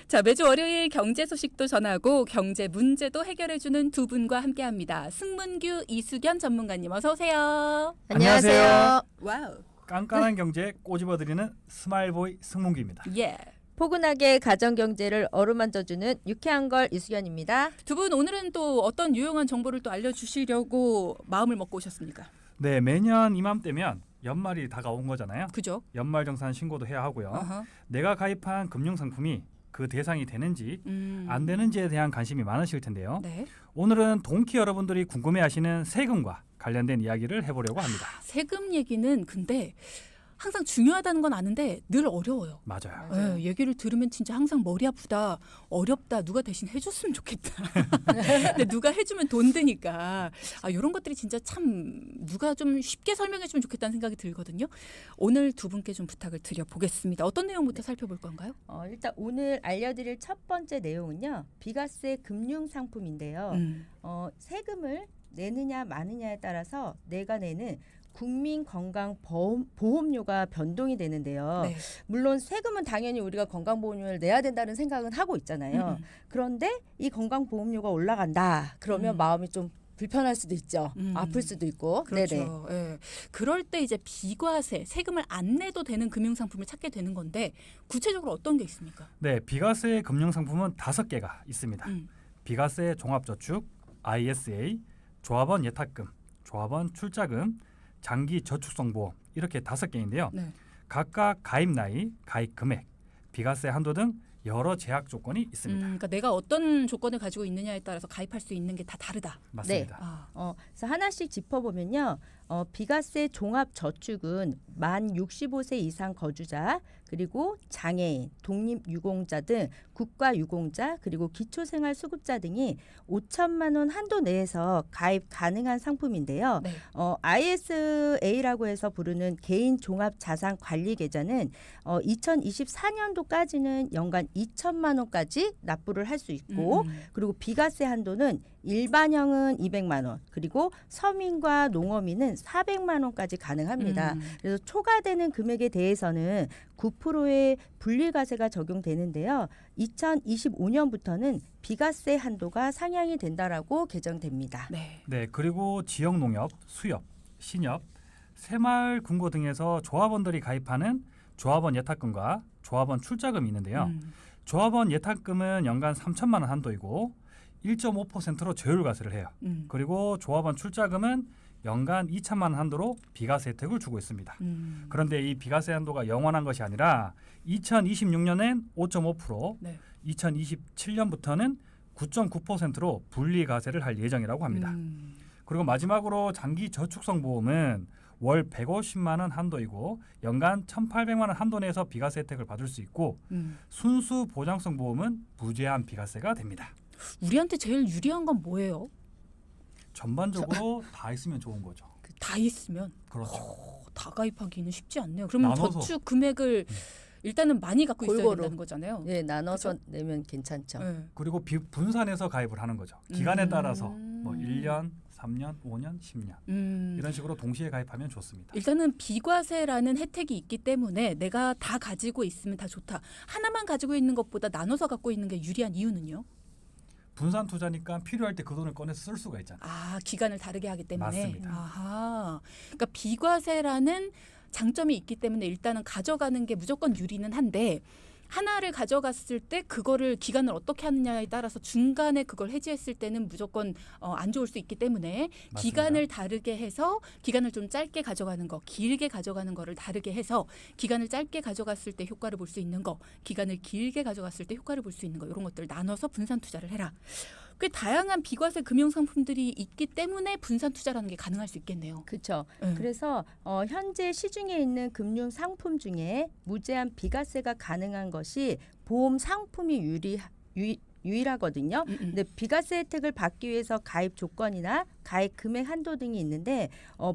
자, 매주 월요일 경제 소식도 전하고 경제 문제도 해결해주는 두 분과 함께합니다. 승문규, 이수견 전문가님 어서 오세요. 안녕하세요. 와우. 깐깐한 경제에 꼬집어드리는 스마일보이 승문기입니다. 예. 포근하게 가정경제를 어루만져주는 유쾌한 걸 이수연입니다. 두 분 오늘은 또 어떤 유용한 정보를 또 알려주시려고 마음을 먹고 오셨습니까? 네, 매년 이맘때면 연말이 다가온 거잖아요. 그죠? 연말정산 신고도 해야 하고요. 어허. 내가 가입한 금융상품이 그 대상이 되는지 안 되는지에 대한 관심이 많으실 텐데요. 네. 오늘은 동키 여러분들이 궁금해하시는 세금과 관련된 이야기를 해보려고 합니다. 세금 얘기는 근데 항상 중요하다는 건 아는데 늘 어려워요. 맞아요. 예, 얘기를 들으면 진짜 항상 머리 아프다, 어렵다, 누가 대신 해줬으면 좋겠다. 근데 누가 해주면 돈 드니까 이런 것들이 진짜 참 누가 좀 쉽게 설명해주면 좋겠다는 생각이 들거든요. 오늘 두 분께 좀 부탁을 드려보겠습니다. 어떤 내용부터 살펴볼 건가요? 일단 오늘 알려드릴 첫 번째 내용은요. 비과세 금융상품인데요. 세금을 내느냐 마느냐에 따라서 내가 내는 국민건강보험료가 변동이 되는데요. 네. 물론 세금은 당연히 우리가 건강보험료를 내야 된다는 생각은 하고 있잖아요. 그런데 이 건강보험료가 올라간다. 그러면 마음이 좀 불편할 수도 있죠. 아플 수도 있고. 그렇죠. 예. 그럴 때 이제 비과세, 세금을 안 내도 되는 금융상품을 찾게 되는 건데 구체적으로 어떤 게 있습니까? 네, 비과세 금융상품은 5개가 있습니다. 비과세 종합저축, ISA, 조합원 예탁금, 조합원 출자금, 장기 저축성 보험 이렇게 5개인데요. 네. 각각 가입 나이, 가입 금액, 비과세 한도 등 여러 제약 조건이 있습니다. 그러니까 내가 어떤 조건을 가지고 있느냐에 따라서 가입할 수 있는 게 다 다르다. 맞습니다. 그래서 하나씩 짚어보면요. 비과세 종합저축은 만 65세 이상 거주자, 그리고 장애인, 독립유공자 등 국가유공자, 그리고 기초생활수급자 등이 5천만 원 한도 내에서 가입 가능한 상품인데요. 네. ISA라고 해서 부르는 개인종합자산관리계좌는 2024년도까지는 연간 2천만 원까지 납부를 할 수 있고, 그리고 비과세 한도는 일반형은 200만 원, 그리고 서민과 농어민은 400만 원까지 가능합니다. 그래서 초과되는 금액에 대해서는 9%의 분리과세가 적용되는데요. 2025년부터는 비과세 한도가 상향이 된다라고 개정됩니다. 네. 네, 그리고 지역 농협, 수협, 신협, 새마을 금고 등에서 조합원들이 가입하는 조합원 예탁금과 조합원 출자금이 있는데요. 조합원 예탁금은 연간 3천만 원 한도이고 1.5%로 저율과세를 해요. 그리고 조합원 출자금은 연간 2천만 원 한도로 비과세 혜택을 주고 있습니다. 그런데 이 비과세 한도가 영원한 것이 아니라 2026년엔 5.5%, 네. 2027년부터는 9.9%로 분리과세를 할 예정이라고 합니다. 그리고 마지막으로 장기 저축성 보험은 월 150만 원 한도이고 연간 1,800만 원 한도 내에서 비과세 혜택을 받을 수 있고 순수 보장성 보험은 무제한 비과세가 됩니다. 우리한테 제일 유리한 건 뭐예요? 전반적으로 다 있으면 좋은 거죠. 다 있으면. 그렇죠. 다 가입하기는 쉽지 않네요. 그러면 나눠서. 저축 금액을 일단은 많이 갖고 있어야 골고루. 된다는 거잖아요. 네, 나눠서 그죠? 내면 괜찮죠. 네. 그리고 분산해서 가입을 하는 거죠. 기간에 따라서 뭐 1년, 3년, 5년, 10년 이런 식으로 동시에 가입하면 좋습니다. 일단은 비과세라는 혜택이 있기 때문에 내가 다 가지고 있으면 다 좋다. 하나만 가지고 있는 것보다 나눠서 갖고 있는 게 유리한 이유는요? 분산 투자니까 필요할 때 그 돈을 꺼내서 쓸 수가 있잖아요. 기간을 다르게 하기 때문에. 맞습니다. 아하. 그러니까 비과세라는 장점이 있기 때문에 일단은 가져가는 게 무조건 유리는 한데 하나를 가져갔을 때 그거를 기간을 어떻게 하느냐에 따라서 중간에 그걸 해지했을 때는 무조건 안 좋을 수 있기 때문에 맞습니다. 기간을 다르게 해서 기간을 좀 짧게 가져가는 거, 길게 가져가는 거를 다르게 해서 기간을 짧게 가져갔을 때 효과를 볼 수 있는 거, 기간을 길게 가져갔을 때 효과를 볼 수 있는 거 이런 것들을 나눠서 분산 투자를 해라. 꽤 다양한 비과세 금융 상품들이 있기 때문에 분산 투자라는 게 가능할 수 있겠네요. 그렇죠. 네. 그래서 현재 시중에 있는 금융 상품 중에 무제한 비과세가 가능한 것이 보험 상품이 유일하거든요. 근데 비과세 혜택을 받기 위해서 가입 조건이나 가입 금액 한도 등이 있는데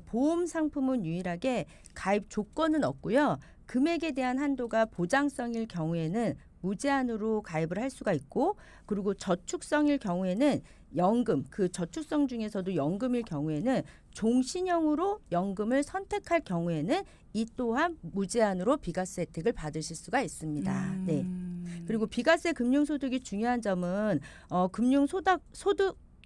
보험 상품은 유일하게 가입 조건은 없고요. 금액에 대한 한도가 보장성일 경우에는 무제한으로 가입을 할 수가 있고, 그리고 저축성일 경우에는 연금, 그 저축성 중에서도 연금일 경우에는 종신형으로 연금을 선택할 경우에는 이 또한 무제한으로 비과세 혜택을 받으실 수가 있습니다. 네. 그리고 비과세 금융소득이 중요한 점은 금융소득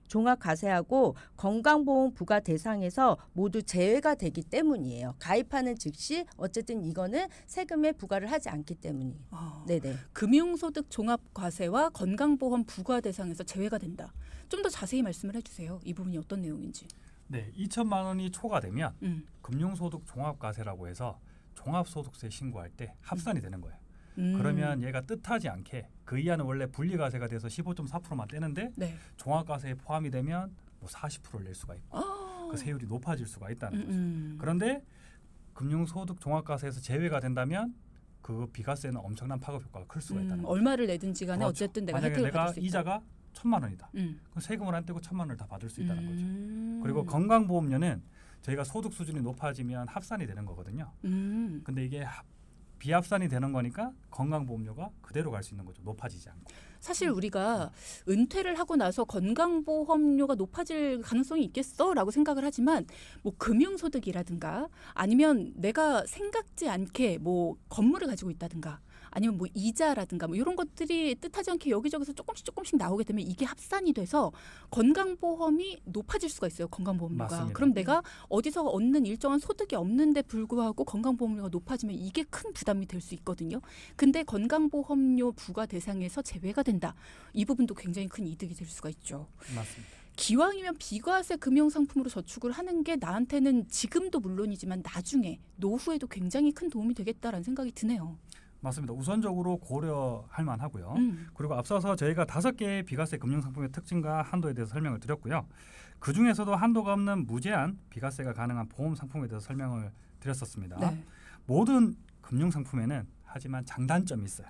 종합과세하고 건강보험 부과 대상에서 모두 제외가 되기 때문이에요. 가입하는 즉시 어쨌든 이거는 세금에 부과를 하지 않기 때문이에요. 네네. 금융소득 종합과세와 건강보험 부과 대상에서 제외가 된다. 좀 더 자세히 말씀을 해주세요. 이 부분이 어떤 내용인지. 네, 2천만 원이 초과되면 금융소득 종합과세라고 해서 종합소득세 신고할 때 합산이 되는 거예요. 그러면 얘가 뜻하지 않게 그 이하는 원래 분리과세가 돼서 15.4%만 떼는데 네. 종합과세에 포함이 되면 뭐 40%를 낼 수가 있고 그 세율이 높아질 수가 있다는 거죠. 그런데 금융소득 종합과세에서 제외가 된다면 그 비과세는 엄청난 파급 효과가 클 수가 있다는 거죠. 얼마를 내든지 간에 그렇죠. 어쨌든 내가 만약에 혜택을 내가 받을 수 있다. 이자가 1,000만 원이다. 그럼 세금을 안 떼고 1,000만 원을 다 받을 수 있다는 거죠. 그리고 음. 건강보험료는 저희가 소득 수준이 높아지면 합산이 되는 거거든요. 근데 이게 비합산이 되는 거니까 건강보험료가 그대로 갈 수 있는 거죠. 높아지지 않고. 사실 우리가 은퇴를 하고 나서 건강보험료가 높아질 가능성이 있겠어라고 생각을 하지만 뭐 금융소득이라든가 아니면 내가 생각지 않게 뭐 건물을 가지고 있다든가 아니면 뭐 이자라든가 뭐 이런 것들이 뜻하지 않게 여기저기서 조금씩 나오게 되면 이게 합산이 돼서 건강보험이 높아질 수가 있어요. 건강보험료가. 맞습니다. 그럼 내가 어디서 얻는 일정한 소득이 없는데 불구하고 건강보험료가 높아지면 이게 큰 부담이 될 수 있거든요. 근데 건강보험료 부과 대상에서 제외가 된다. 이 부분도 굉장히 큰 이득이 될 수가 있죠. 맞습니다. 기왕이면 비과세 금융상품으로 저축을 하는 게 나한테는 지금도 물론이지만 나중에 노후에도 굉장히 큰 도움이 되겠다라는 생각이 드네요. 맞습니다. 우선적으로 고려할 만하고요. 그리고 앞서서 저희가 5개의 비과세 금융상품의 특징과 한도에 대해서 설명을 드렸고요. 그중에서도 한도가 없는 무제한 비과세가 가능한 보험상품에 대해서 설명을 드렸었습니다. 네. 모든 금융상품에는 하지만 장단점이 있어요.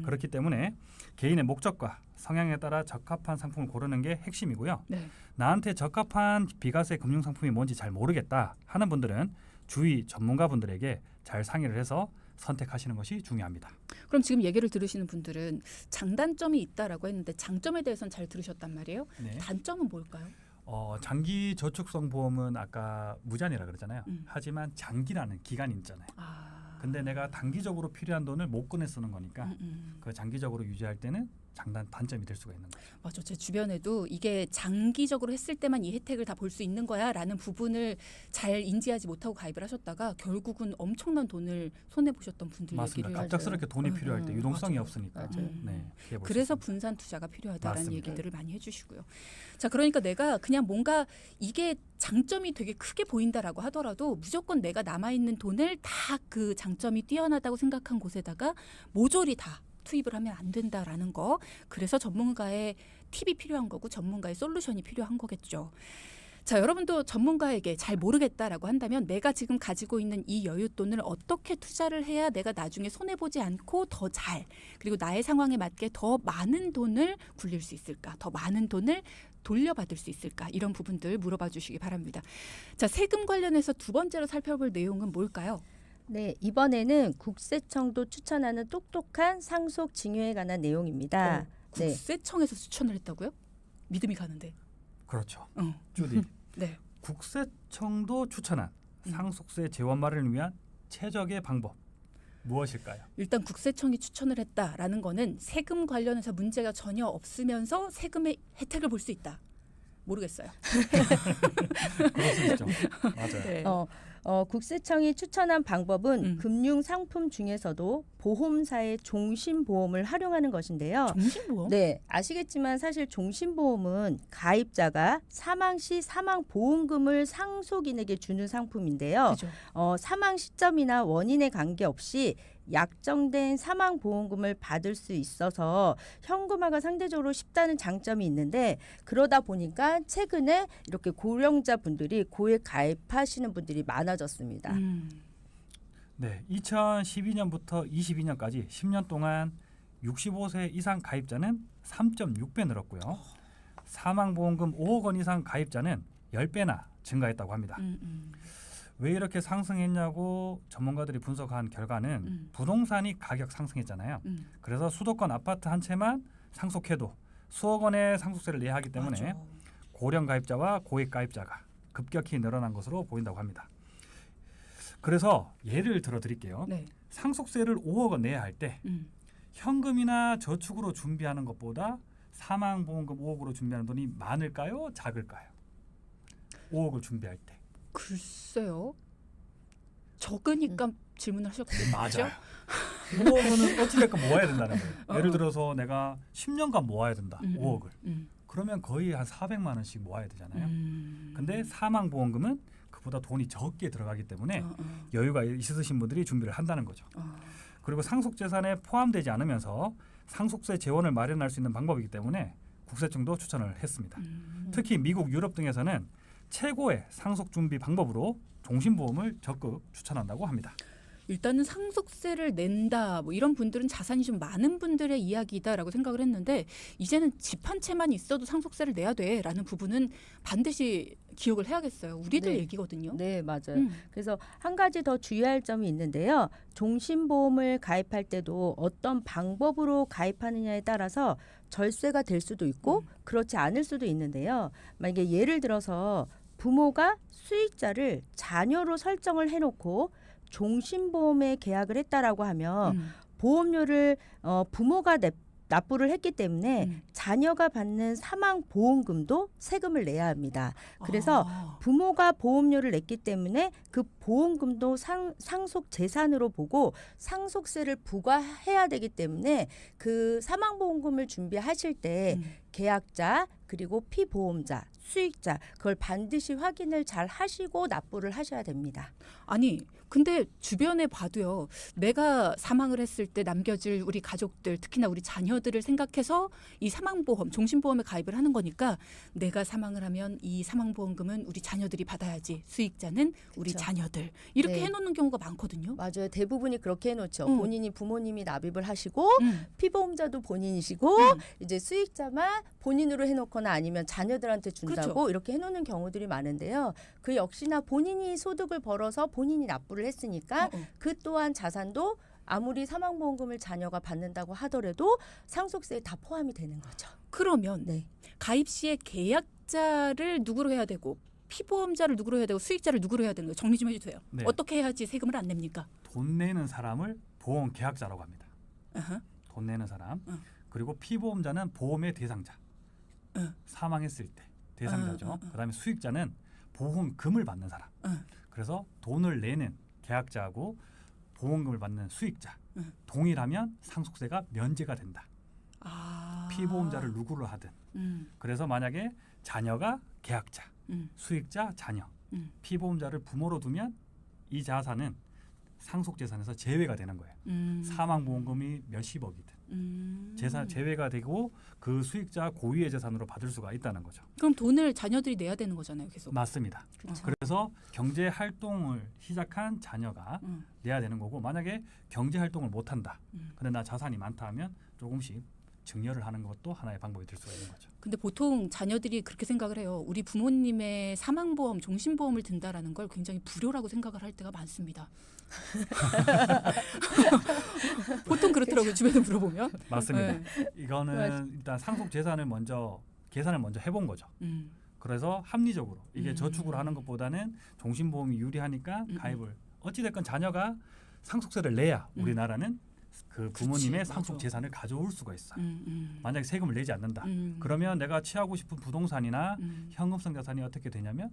그렇기 때문에 개인의 목적과 성향에 따라 적합한 상품을 고르는 게 핵심이고요. 네. 나한테 적합한 비과세 금융상품이 뭔지 잘 모르겠다 하는 분들은 주위 전문가분들에게 잘 상의를 해서 선택하시는 것이 중요합니다. 그럼 지금 얘기를 들으시는 분들은 장단점이 있다라고 했는데 장점에 대해서는 잘 들으셨단 말이에요. 네. 단점은 뭘까요? 장기 저축성 보험은 아까 무제한이라 그러잖아요. 하지만 장기라는 기간이 있잖아요. 근데 내가 단기적으로 필요한 돈을 못 꺼내 쓰는 거니까 그 장기적으로 유지할 때는 단점이 될 수가 있는 거죠. 맞아. 제 주변에도 이게 장기적으로 했을 때만 이 혜택을 다 볼 수 있는 거야라는 부분을 잘 인지하지 못하고 가입을 하셨다가 결국은 엄청난 돈을 손해 보셨던 분들 맞습니다. 얘기를 갑작스럽게 돈이 필요할 때 유동성이 맞아요. 없으니까. 맞아요. 네, 피해 볼수 그래서 있습니다. 분산 투자가 필요하다라는 맞습니다. 얘기들을 많이 해주시고요. 자, 그러니까 내가 그냥 뭔가 이게 장점이 되게 크게 보인다라고 하더라도 무조건 내가 남아 있는 돈을 다 그 장점이 뛰어나다고 생각한 곳에다가 모조리 다 투입을 하면 안 된다라는 거. 그래서 전문가의 팁이 필요한 거고 전문가의 솔루션이 필요한 거겠죠. 자, 여러분도 전문가에게 잘 모르겠다라고 한다면 내가 지금 가지고 있는 이 여윳돈을 어떻게 투자를 해야 내가 나중에 손해보지 않고 더 잘, 그리고 나의 상황에 맞게 더 많은 돈을 굴릴 수 있을까, 더 많은 돈을 돌려받을 수 있을까, 이런 부분들 물어봐 주시기 바랍니다. 자, 세금 관련해서 두 번째로 살펴볼 내용은 뭘까요? 네, 이번에는 국세청도 추천하는 똑똑한 상속 징여에 관한 내용입니다. 네. 국세청에서 추천을 했다고요? 믿음이 가는데. 그렇죠. 어. 주디. 네. 국세청도 추천한 상속세 재원 마련을 위한 최적의 방법 무엇일까요? 일단 국세청이 추천을 했다라는 거는 세금 관련해서 문제가 전혀 없으면서 세금의 혜택을 볼 수 있다. 모르겠어요. 그럴 수 있죠. 맞아요. 네. 국세청이 추천한 방법은 금융 상품 중에서도 보험사의 종신보험을 활용하는 것인데요. 종신보험? 네, 아시겠지만 사실 종신보험은 가입자가 사망 시 사망보험금을 상속인에게 주는 상품인데요. 그죠. 사망 시점이나 원인에 관계없이 약정된 사망보험금을 받을 수 있어서 현금화가 상대적으로 쉽다는 장점이 있는데 그러다 보니까 최근에 이렇게 고령자 분들이 고액 가입하시는 분들이 많아졌습니다. 네, 2012년부터 22년까지 10년 동안 65세 이상 가입자는 3.6배 늘었고요. 사망보험금 5억 원 이상 가입자는 10배나 증가했다고 합니다. 왜 이렇게 상승했냐고 전문가들이 분석한 결과는 부동산이 가격 상승했잖아요. 그래서 수도권 아파트 한 채만 상속해도 수억 원의 상속세를 내야 하기 때문에 맞아. 고령 가입자와 고액 가입자가 급격히 늘어난 것으로 보인다고 합니다. 그래서 예를 들어 드릴게요. 네. 상속세를 5억 원 내야 할 때 현금이나 저축으로 준비하는 것보다 사망보험금 5억으로 준비하는 돈이 많을까요? 작을까요? 5억을 준비할 때. 글쎄요. 적으니까 질문을 하셨겠죠. 맞아요. 5억은 어찌됐건 모아야 된다는 거예요. 어. 예를 들어서 내가 10년간 모아야 된다. 5억을. 음. 그러면 거의 한 400만 원씩 모아야 되잖아요. 음. 근데 사망보험금은 그보다 돈이 적게 들어가기 때문에 여유가 있으신 분들이 준비를 한다는 거죠. 그리고 상속재산에 포함되지 않으면서 상속세 재원을 마련할 수 있는 방법이기 때문에 국세청도 추천을 했습니다. 특히 미국, 유럽 등에서는 최고의 상속준비 방법으로 종신보험을 적극 추천한다고 합니다. 일단은 상속세를 낸다 뭐 이런 분들은 자산이 좀 많은 분들의 이야기다라고 생각을 했는데 이제는 집 한 채만 있어도 상속세를 내야 돼라는 부분은 반드시 기억을 해야겠어요. 우리들 네. 얘기거든요. 네, 맞아요. 그래서 한 가지 더 주의할 점이 있는데요. 종신보험을 가입할 때도 어떤 방법으로 가입하느냐에 따라서 절세가 될 수도 있고 그렇지 않을 수도 있는데요. 만약에 예를 들어서 부모가 수익자를 자녀로 설정을 해놓고 종신보험에 계약을 했다라고 하면 보험료를 부모가 납부를 했기 때문에 자녀가 받는 사망보험금도 세금을 내야 합니다. 그래서 부모가 보험료를 냈기 때문에 그 보험금도 상속 재산으로 보고 상속세를 부과해야 되기 때문에 그 사망보험금을 준비하실 때 계약자 그리고 피보험자, 수익자 그걸 반드시 확인을 잘 하시고 납부를 하셔야 됩니다. 아니 근데 주변에 봐도요. 내가 사망을 했을 때 남겨질 우리 가족들 특히나 우리 자녀들을 생각해서 이 사망보험, 종신보험에 가입을 하는 거니까 내가 사망을 하면 이 사망보험금은 우리 자녀들이 받아야지 수익자는 우리 그쵸. 자녀들 이렇게 네. 해놓는 경우가 많거든요. 맞아요. 대부분이 그렇게 해놓죠. 본인이 부모님이 납입을 하시고 피보험자도 본인이시고 이제 수익자만 본인으로 해놓거나 아니면 자녀들한테 준다고 그렇죠. 이렇게 해놓는 경우들이 많은데요. 그 역시나 본인이 소득을 벌어서 본인이 납부를 했으니까 그 또한 자산도 아무리 사망보험금을 자녀가 받는다고 하더라도 상속세에 다 포함이 되는 거죠. 그러면 네. 가입 시에 계약자를 누구로 해야 되고 피보험자를 누구로 해야 되고 수익자를 누구로 해야 되는 거예요? 정리 좀 해주세요. 네. 어떻게 해야지 세금을 안 냅니까? 돈 내는 사람을 보험 계약자라고 합니다. 어허. 돈 내는 사람. 응. 그리고 피보험자는 보험의 대상자. 응. 사망했을 때 대상자죠. 응. 그다음에 수익자는 보험금을 받는 사람. 응. 그래서 돈을 내는 계약자하고 보험금을 받는 수익자. 응. 동일하면 상속세가 면제가 된다. 피보험자를 누구로 하든. 그래서 만약에 자녀가 계약자, 수익자 자녀, 피보험자를 부모로 두면 이 자산은 상속재산에서 제외가 되는 거예요. 사망보험금이 몇십억이든 재산 제외가 되고 그 수익자 고유의 재산으로 받을 수가 있다는 거죠. 그럼 돈을 자녀들이 내야 되는 거잖아요, 계속. 맞습니다. 그렇죠. 그래서 경제 활동을 시작한 자녀가 내야 되는 거고 만약에 경제 활동을 못 한다. 근데 나 자산이 많다 하면 조금씩 증여를 하는 것도 하나의 방법이 될 수가 있는 거죠. 근데 보통 자녀들이 그렇게 생각을 해요. 우리 부모님의 사망보험, 종신보험을 든다라는 걸 굉장히 불효라고 생각을 할 때가 많습니다. 보통 그렇더라고요. 주변에 물어보면. 맞습니다. 네. 이거는 일단 상속 재산을 먼저 계산을 먼저 해본 거죠. 그래서 합리적으로 이게 저축으로 하는 것보다는 종신보험이 유리하니까 가입을 어찌됐건 자녀가 상속세를 내야 우리나라는 그 부모님의 그치, 상속 맞아. 재산을 가져올 수가 있어요. 음. 만약에 세금을 내지 않는다. 그러면 내가 취하고 싶은 부동산이나 현금성 자산이 어떻게 되냐면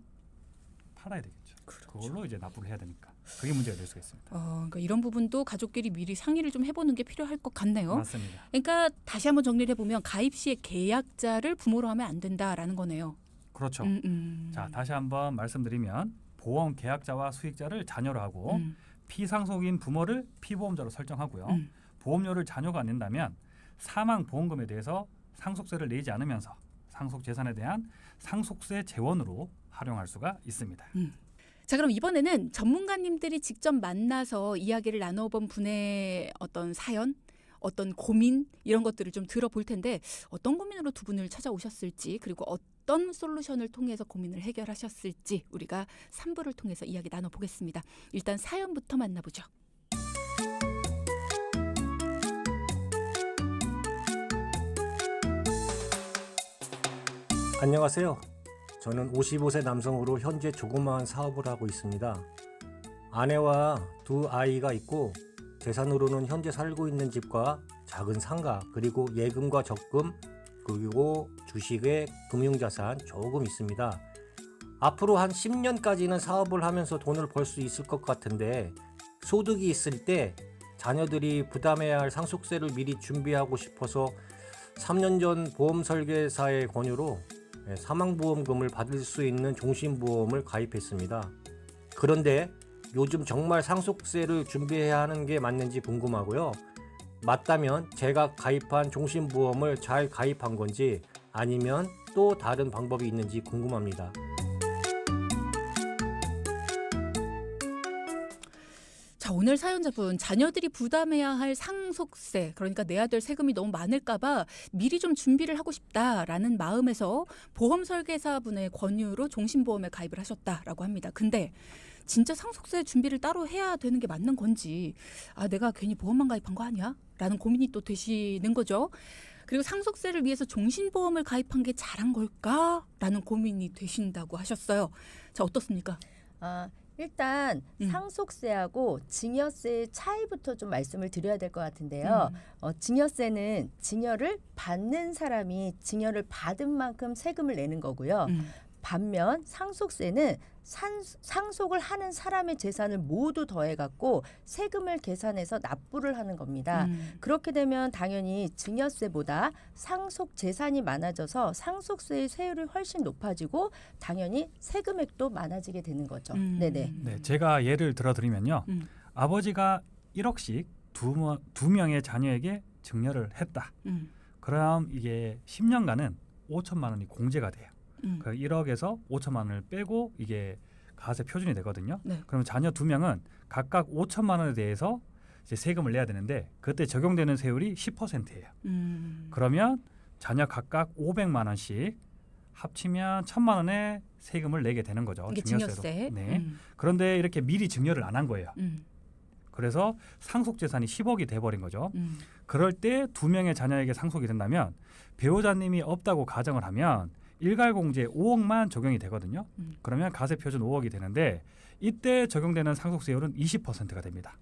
팔아야 되겠죠. 그걸로 이제 납부를 해야 되니까 그게 문제가 될 수가 있습니다. 그러니까 이런 부분도 가족끼리 미리 상의를 좀 해보는 게 필요할 것 같네요. 맞습니다. 그러니까 다시 한번 정리를 해보면 가입 시에 계약자를 부모로 하면 안 된다라는 거네요. 그렇죠. 음. 자, 다시 한번 말씀드리면 보험 계약자와 수익자를 자녀로 하고 피상속인 부모를 피보험자로 설정하고요. 보험료를 자녀가 낸다면 사망보험금에 대해서 상속세를 내지 않으면서 상속재산에 대한 상속세 재원으로 활용할 수가 있습니다. 자, 그럼 이번에는 전문가님들이 직접 만나서 이야기를 나눠본 분의 어떤 사연, 어떤 고민 이런 것들을 좀 들어볼 텐데 어떤 고민으로 두 분을 찾아오셨을지 그리고 어떤 솔루션을 통해서 고민을 해결하셨을지 우리가 3부를 통해서 이야기 나눠보겠습니다. 일단 사연부터 만나보죠. 안녕하세요. 저는 55세 남성으로 현재 조그마한 사업을 하고 있습니다. 아내와 두 아이가 있고 재산으로는 현재 살고 있는 집과 작은 상가, 그리고 예금과 적금, 그리고 주식의 금융자산 조금 있습니다. 앞으로 한 10년까지는 사업을 하면서 돈을 벌 수 있을 것 같은데 소득이 있을 때 자녀들이 부담해야 할 상속세를 미리 준비하고 싶어서 3년 전 보험설계사의 권유로 사망보험금을 받을 수 있는 종신보험을 가입했습니다. 그런데 요즘 정말 상속세를 준비해야 하는 게 맞는지 궁금하고요. 맞다면 제가 가입한 종신보험을 잘 가입한 건지 아니면 또 다른 방법이 있는지 궁금합니다. 자, 오늘 사연자분 자녀들이 부담해야 할 상속세, 그러니까 내야 될 세금이 너무 많을까 봐 미리 좀 준비를 하고 싶다라는 마음에서 보험 설계사분의 권유로 종신보험에 가입을 하셨다라고 합니다. 근데 진짜 상속세 준비를 따로 해야 되는 게 맞는 건지, 아, 내가 괜히 보험만 가입한 거 아니야? 라는 고민이 또 되시는 거죠. 그리고 상속세를 위해서 종신보험을 가입한 게 잘한 걸까? 라는 고민이 되신다고 하셨어요. 자, 어떻습니까? 일단 상속세하고 증여세의 차이부터 좀 말씀을 드려야 될 것 같은데요. 증여세는 증여를 받는 사람이 증여를 받은 만큼 세금을 내는 거고요. 반면 상속세는 상속을 하는 사람의 재산을 모두 더해갖고 세금을 계산해서 납부를 하는 겁니다. 그렇게 되면 당연히 증여세보다 상속 재산이 많아져서 상속세의 세율이 훨씬 높아지고 당연히 세금액도 많아지게 되는 거죠. 네네. 네, 제가 예를 들어드리면요. 아버지가 1억씩 두 명의 자녀에게 증여를 했다. 그럼 이게 10년간은 5천만 원이 공제가 돼요. 그 1억에서 5천만 원을 빼고 이게 가세 표준이 되거든요. 네. 그러면 자녀 2명은 각각 5천만 원에 대해서 이제 세금을 내야 되는데 그때 적용되는 세율이 10%예요. 그러면 자녀 각각 500만 원씩 합치면 1,000만 원의 세금을 내게 되는 거죠. 이게 증여세로. 증여세. 네. 그런데 이렇게 미리 증여를 안 한 거예요. 그래서 상속 재산이 10억이 돼버린 거죠. 그럴 때 2명의 자녀에게 상속이 된다면 배우자님이 없다고 가정을 하면 일괄공제 5억만 적용이 되거든요. 그러면 가세 표준 5억이 되는데 이때 적용되는 상속세율은 20%가 됩니다.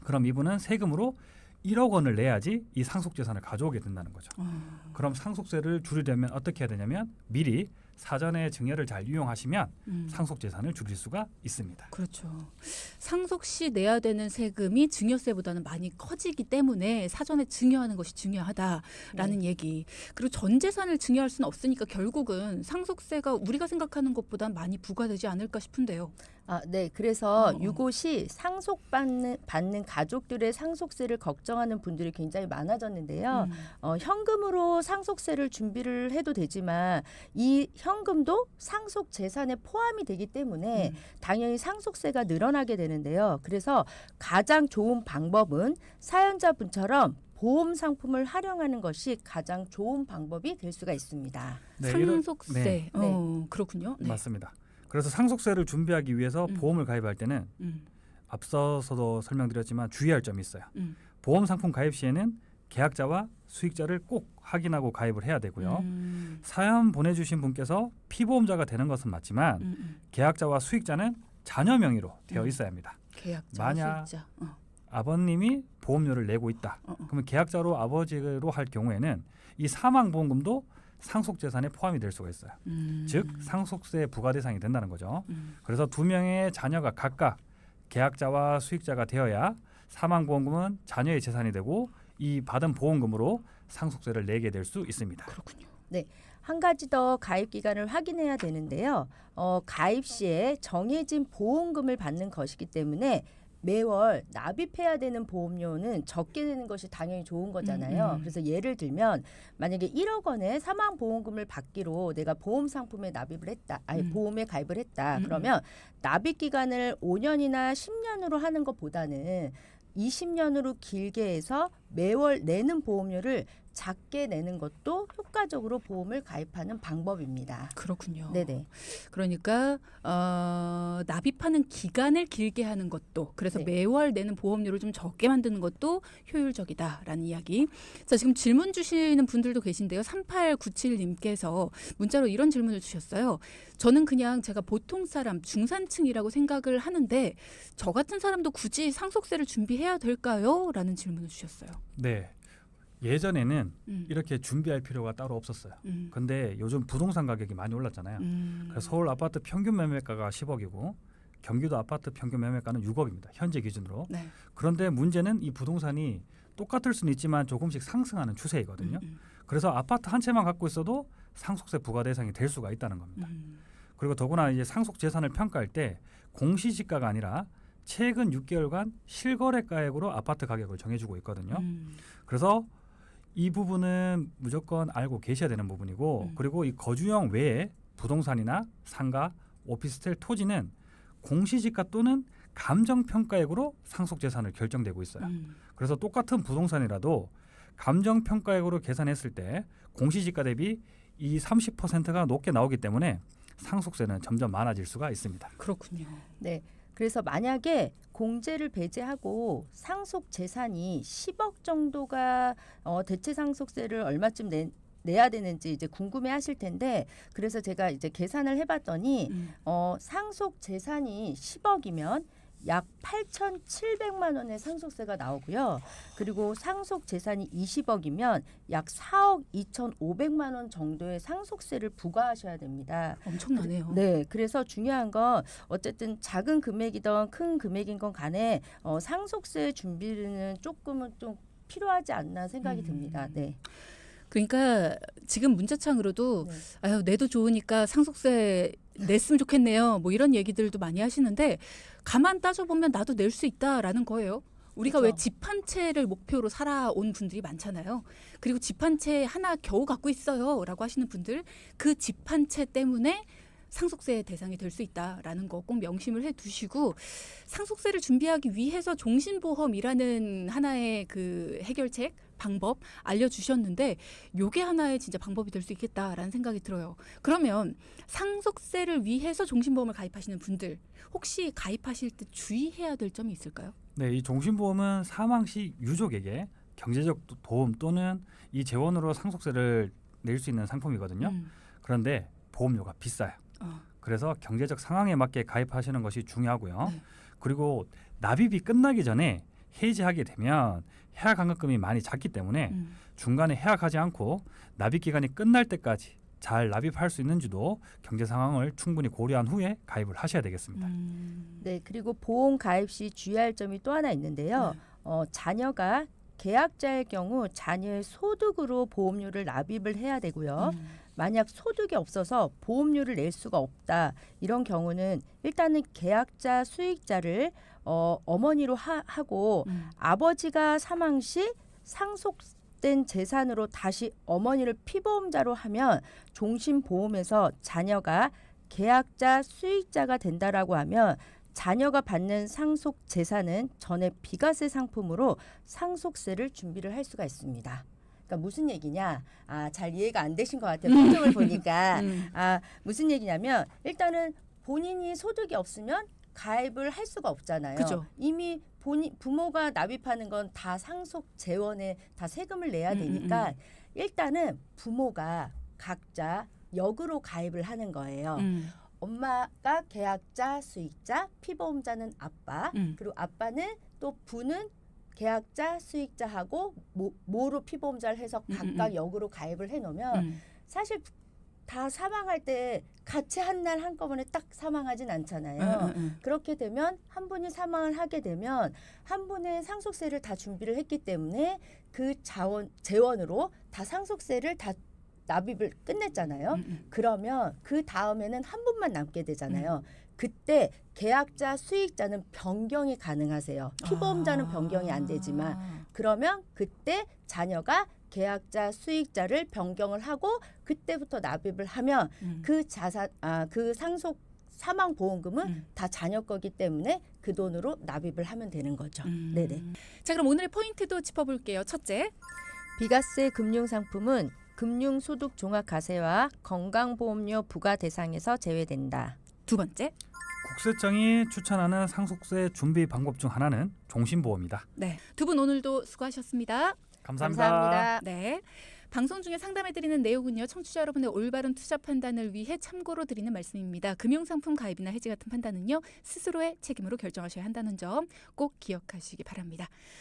그럼 이분은 세금으로 1억 원을 내야지 이 상속재산을 가져오게 된다는 거죠. 그럼 상속세를 줄이려면 어떻게 해야 되냐면 미리 사전에 증여를 잘 이용하시면 상속재산을 줄일 수가 있습니다. 그렇죠. 상속 시 내야 되는 세금이 증여세보다는 많이 커지기 때문에 사전에 증여하는 것이 중요하다라는 얘기. 그리고 전 재산을 증여할 수는 없으니까 결국은 상속세가 우리가 생각하는 것보다 많이 부과되지 않을까 싶은데요. 네. 그래서 유고시 받는 가족들의 상속세를 걱정하는 분들이 굉장히 많아졌는데요. 현금으로 상속세를 준비를 해도 되지만 이 현금도 상속 재산에 포함이 되기 때문에 당연히 상속세가 늘어나게 되는데요. 그래서 가장 좋은 방법은 사연자분처럼 보험 상품을 활용하는 것이 가장 좋은 방법이 될 수가 있습니다. 네, 상속세. 네. 그렇군요. 네. 맞습니다. 그래서 상속세를 준비하기 위해서 보험을 가입할 때는 앞서서도 설명드렸지만 주의할 점이 있어요. 보험 상품 가입 시에는 계약자와 수익자를 꼭 확인하고 가입을 해야 되고요. 사연 보내주신 분께서 피보험자가 되는 것은 맞지만 계약자와 수익자는 자녀 명의로 되어 있어야 합니다. 계약자, 만약 수익자. 아버님이 보험료를 내고 있다. 그러면 계약자로 아버지로 할 경우에는 이 사망보험금도 상속재산에 포함이 될 수가 있어요. 즉 상속세 부과 대상이 된다는 거죠. 그래서 2명의 자녀가 각각 계약자와 수익자가 되어야 사망보험금은 자녀의 재산이 되고 이 받은 보험금으로 상속세를 내게 될 수 있습니다. 그렇군요. 네. 한 가지 더 가입 기간을 확인해야 되는데요. 가입 시에 정해진 보험금을 받는 것이기 때문에 매월 납입해야 되는 보험료는 적게 되는 것이 당연히 좋은 거잖아요. 그래서 예를 들면 만약에 1억 원의 사망보험금을 받기로 내가 보험 상품에 납입을 했다. 보험에 가입을 했다. 그러면 납입 기간을 5년이나 10년으로 하는 것보다는 20년으로 길게 해서 매월 내는 보험료를 작게 내는 것도 효과적으로 보험을 가입하는 방법입니다. 그렇군요. 네네. 그러니까 납입하는 기간을 길게 하는 것도, 그래서 네. 매월 내는 보험료를 좀 적게 만드는 것도 효율적이다라는 이야기. 자, 지금 질문 주시는 분들도 계신데요. 3897님께서 문자로 이런 질문을 주셨어요. 저는 그냥 제가 보통 사람, 중산층이라고 생각을 하는데 저 같은 사람도 굳이 상속세를 준비해야 될까요? 라는 질문을 주셨어요. 네. 예전에는 이렇게 준비할 필요가 따로 없었어요. 음. 근데 요즘 부동산 가격이 많이 올랐잖아요. 그래서 서울 아파트 평균 매매가가 10억이고 경기도 아파트 평균 매매가는 6억입니다. 현재 기준으로. 네. 그런데 문제는 이 부동산이 똑같을 수는 있지만 조금씩 상승하는 추세이거든요. 그래서 아파트 한 채만 갖고 있어도 상속세 부과 대상이 될 수가 있다는 겁니다. 그리고 더구나 이제 상속 재산을 평가할 때 공시지가가 아니라 최근 6개월간 실거래가액으로 아파트 가격을 정해주고 있거든요. 그래서 이 부분은 무조건 알고 계셔야 되는 부분이고 그리고 이 거주형 외에 부동산이나 상가, 오피스텔, 토지는 공시지가 또는 감정평가액으로 상속재산을 결정되고 있어요. 그래서 똑같은 부동산이라도 감정평가액으로 계산했을 때 공시지가 대비 이 30%가 높게 나오기 때문에 상속세는 점점 많아질 수가 있습니다. 그렇군요. 네. 그래서 만약에 공제를 배제하고 상속 재산이 10억 정도가 대체 상속세를 얼마쯤 내야 되는지 이제 궁금해하실 텐데 그래서 제가 이제 계산을 해봤더니 상속 재산이 10억이면 약 8,700만 원의 상속세가 나오고요. 그리고 상속 재산이 20억이면 약 4억 2,500만 원 정도의 상속세를 부과하셔야 됩니다. 엄청나네요. 네, 그래서 중요한 건 어쨌든 작은 금액이든 큰 금액인 건 간에 상속세 준비는 조금은 좀 필요하지 않나 생각이 듭니다. 네. 그러니까 지금 문자창으로도 네. 아유 내도 좋으니까 상속세 냈으면 좋겠네요. 뭐 이런 얘기들도 많이 하시는데 가만 따져보면 나도 낼 수 있다라는 거예요. 우리가 그렇죠. 왜 집 한 채를 목표로 살아온 분들이 많잖아요. 그리고 집 한 채 하나 겨우 갖고 있어요라고 하시는 분들 그 집 한 채 때문에 상속세 대상이 될 수 있다라는 거 꼭 명심을 해두시고 상속세를 준비하기 위해서 종신보험이라는 하나의 그 해결책 방법 알려주셨는데 요게 하나의 진짜 방법이 될 수 있겠다라는 생각이 들어요. 그러면 상속세를 위해서 종신보험을 가입하시는 분들 혹시 가입하실 때 주의해야 될 점이 있을까요? 네, 이 종신보험은 사망 시 유족에게 경제적 도움 또는 이 재원으로 상속세를 낼 수 있는 상품이거든요. 그런데 보험료가 비싸요. 그래서 경제적 상황에 맞게 가입하시는 것이 중요하고요. 네. 그리고 납입이 끝나기 전에 해지하게 되면 해약환급금이 많이 작기 때문에 중간에 해약하지 않고 납입 기간이 끝날 때까지 잘 납입할 수 있는지도 경제 상황을 충분히 고려한 후에 가입을 하셔야 되겠습니다. 네, 그리고 보험 가입 시 주의할 점이 또 하나 있는데요. 자녀가 계약자의 경우 자녀의 소득으로 보험료를 납입을 해야 되고요. 만약 소득이 없어서 보험료를 낼 수가 없다. 이런 경우는 일단은 계약자 수익자를 어머니로 하고 아버지가 사망 시 상속된 재산으로 다시 어머니를 피보험자로 하면 종신보험에서 자녀가 계약자 수익자가 된다라고 하면 자녀가 받는 상속 재산은 전액 비과세 상품으로 상속세를 준비를 할 수가 있습니다. 그러니까 무슨 얘기냐? 잘 이해가 안 되신 것 같아요. 표정을 보니까. 무슨 얘기냐면 일단은 본인이 소득이 없으면 가입을 할 수가 없잖아요. 그죠. 이미 부모가 납입하는 건 다 상속 재원에 다 세금을 내야 되니까 일단은 부모가 각자 역으로 가입을 하는 거예요. 엄마가 계약자, 수익자, 피보험자는 아빠, 그리고 아빠는 또 부는 계약자, 수익자하고 모로 피보험자를 해서 각각 역으로 가입을 해놓으면 사실 다 사망할 때 같이 한 날 한꺼번에 딱 사망하진 않잖아요. 그렇게 되면 한 분이 사망을 하게 되면 한 분의 상속세를 다 준비를 했기 때문에 그 재원으로 다 상속세를 다 납입을 끝냈잖아요. 그러면 그 다음에는 한 분만 남게 되잖아요. 그때 계약자 수익자는 변경이 가능하세요. 피보험자는 변경이 안 되지만 그러면 그때 자녀가 계약자 수익자를 변경을 하고 그때부터 납입을 하면 그 자산 그 상속 사망 보험금은 다 자녀 거기 때문에 그 돈으로 납입을 하면 되는 거죠. 네네. 자, 그럼 오늘의 포인트도 짚어볼게요. 첫째, 비과세 금융상품은 금융소득 종합과세와 건강보험료 부과 대상에서 제외된다. 두 번째. 국세청이 추천하는 상속세 준비 방법 중 하나는 종신보험이다. 네, 두 분 오늘도 수고하셨습니다. 감사합니다. 네. 방송 중에 상담해드리는 내용은요. 청취자 여러분의 올바른 투자 판단을 위해 참고로 드리는 말씀입니다. 금융상품 가입이나 해지 같은 판단은요. 스스로의 책임으로 결정하셔야 한다는 점 꼭 기억하시기 바랍니다.